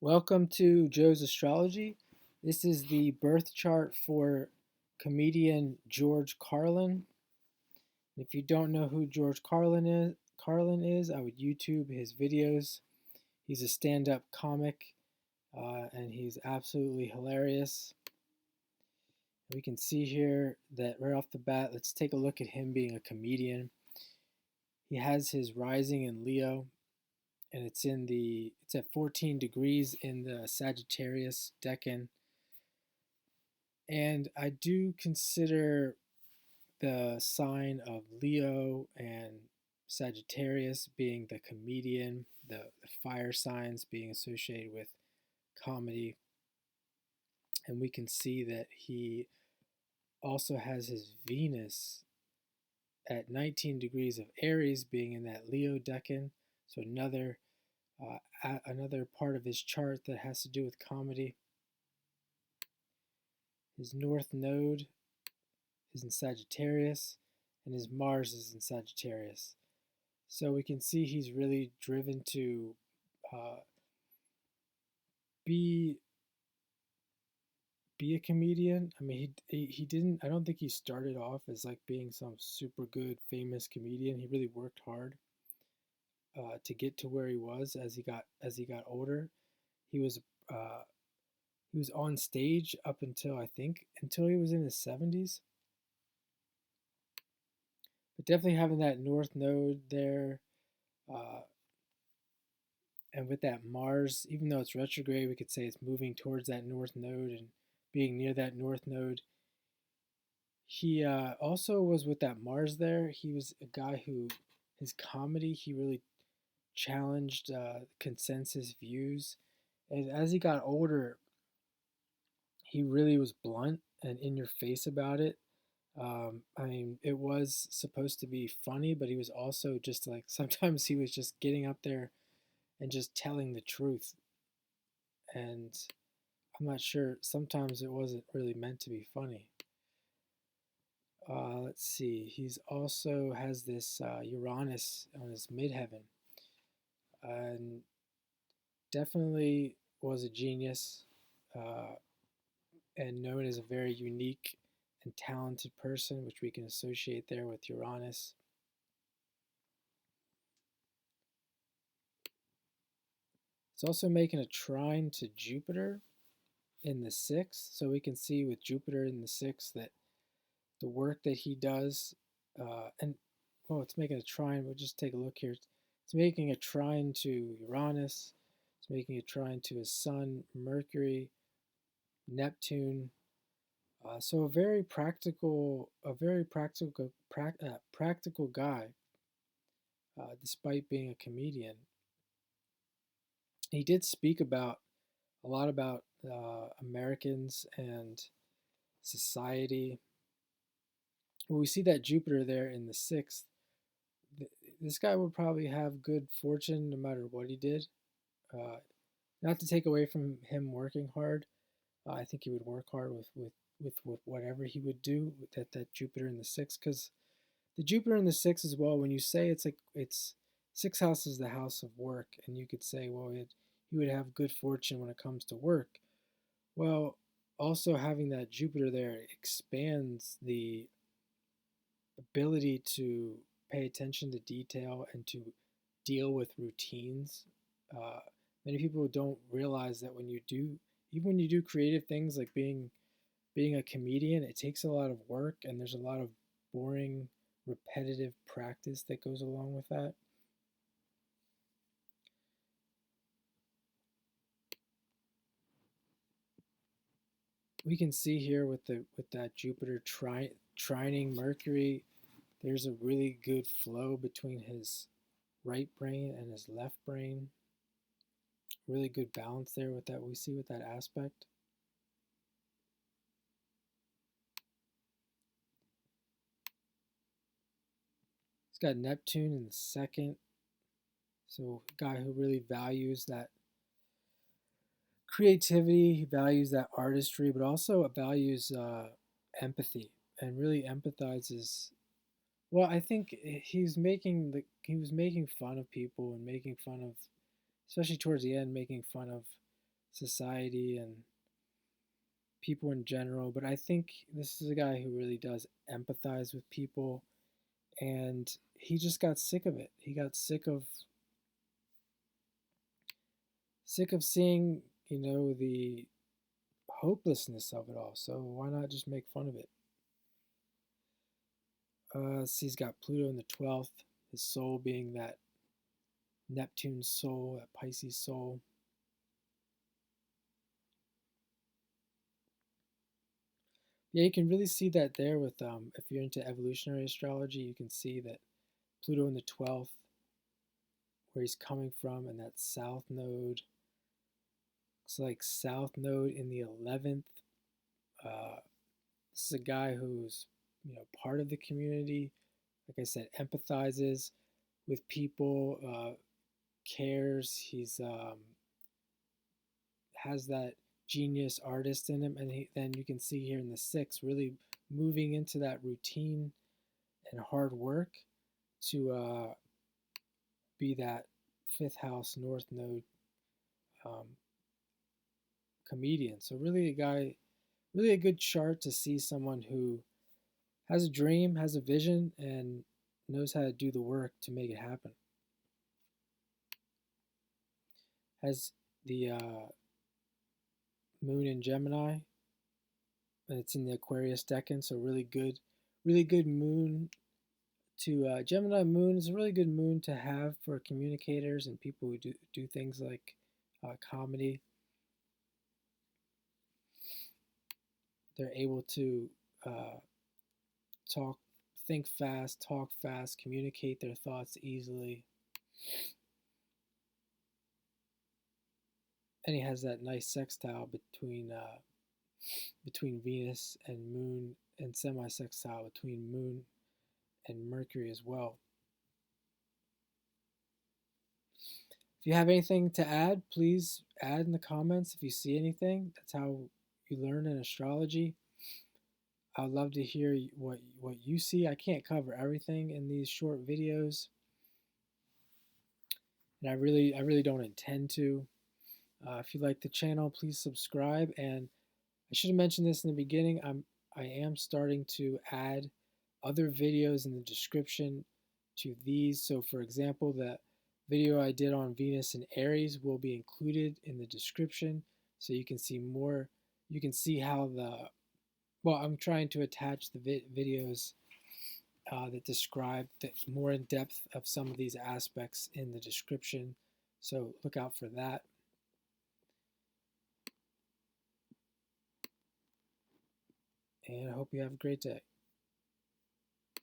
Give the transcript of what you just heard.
Welcome to Joe's Astrology. This is the birth chart for comedian George Carlin. If you don't know who George Carlin is, I would YouTube his videos. He's a stand-up comic, and he's absolutely hilarious. We can see here that right off the bat, let's take a look at him being a comedian. He has his rising in Leo, and it's at 14 degrees in the Sagittarius decan. And I do consider the sign of Leo and Sagittarius being the comedian, the fire signs being associated with comedy. And we can see that he also has his Venus at 19 degrees of Aries being in that Leo decan. So another part of his chart that has to do with comedy. His North Node is in Sagittarius, and his Mars is in Sagittarius. So we can see he's really driven to uh, be be a comedian. I mean, he didn't. I don't think he started off as like being some super good famous comedian. He really worked hard to get to where he was as he got older. He was uh, he was on stage up until I think until he was in his 70s. But definitely having that North Node there, uh, and with that Mars, even though it's retrograde, we could say it's moving towards that North Node and being near that North Node. He also was with that Mars there. He was a guy who, his comedy, he really challenged consensus views. And as he got older, he really was blunt and in your face about it. I mean, it was supposed to be funny, but he was also just like, sometimes he was just getting up there and just telling the truth. And I'm not sure, sometimes it wasn't really meant to be funny. Let's see, he's also has this Uranus on his midheaven, and definitely was a genius, uh, and known as a very unique and talented person, which we can associate there with Uranus. It's also making a trine to Jupiter in the sixth, so we can see with Jupiter in the sixth that the work that he does, and well, it's making a trine. We'll just take a look here. It's making a trine to Uranus. It's making a trine to his Sun, Mercury, Neptune. So practical guy, despite being a comedian. He did speak about a lot about Americans and society. Well, we see that Jupiter there in the sixth. This guy would probably have good fortune no matter what he did. Uh, Not to take away from him working hard. I think he would work hard with whatever he would do with that Jupiter in the sixth, because the Jupiter in the sixth as well. When you say it's like it's sixth house is the house of work, and you could say, well, he would have good fortune when it comes to work. Well, also having that Jupiter there expands the ability to pay attention to detail and to deal with routines. Uh, Many people don't realize that even when you do creative things like being a comedian, it takes a lot of work and there's a lot of boring, repetitive practice that goes along with that. We can see here with that Jupiter trining Mercury, there's a really good flow between his right brain and his left brain. Really good balance there with that we see with that aspect. He's got Neptune in the second, so a guy who really values that creativity, he values that artistry, but also values empathy and really empathizes. Well, I think he was making fun of people and making fun of, especially towards the end, making fun of society and people in general. But I think this is a guy who really does empathize with people, and he just got sick of it. He got sick of seeing, the hopelessness of it all. So why not just make fun of it? So he's got Pluto in the 12th, his soul being that Neptune soul, that Pisces soul. Yeah, you can really see that there with, if you're into evolutionary astrology, you can see that Pluto in the 12th, where he's coming from, and that south node. Looks like south node in the 11th. This is a guy who's, part of the community. Like I said, empathizes with people, cares. He's has that genius artist in him, and then you can see here in the 6th, really moving into that routine and hard work to be that 5th house north node um, comedian. So really really a good chart to see someone who has a dream, has a vision, and knows how to do the work to make it happen. Has the moon in Gemini, and it's in the Aquarius decan, so really good moon to Gemini moon is a really good moon to have for communicators and people who do things like comedy. They're able to uh, talk, think fast, talk fast, communicate their thoughts easily. And he has that nice sextile between Venus and Moon, and semi-sextile between Moon and Mercury as well. If you have anything to add, please add in the comments if you see anything. That's how you learn in astrology. I'd love to hear what you see. I can't cover everything in these short videos, and I really don't intend to. If you like the channel, please subscribe. And I should have mentioned this in the beginning. I am starting to add other videos in the description to these. So for example, the video I did on Venus and Aries will be included in the description, so you can see more. You can see how I'm trying to attach the videos that describe the more in depth of some of these aspects in the description. So look out for that. And I hope you have a great day.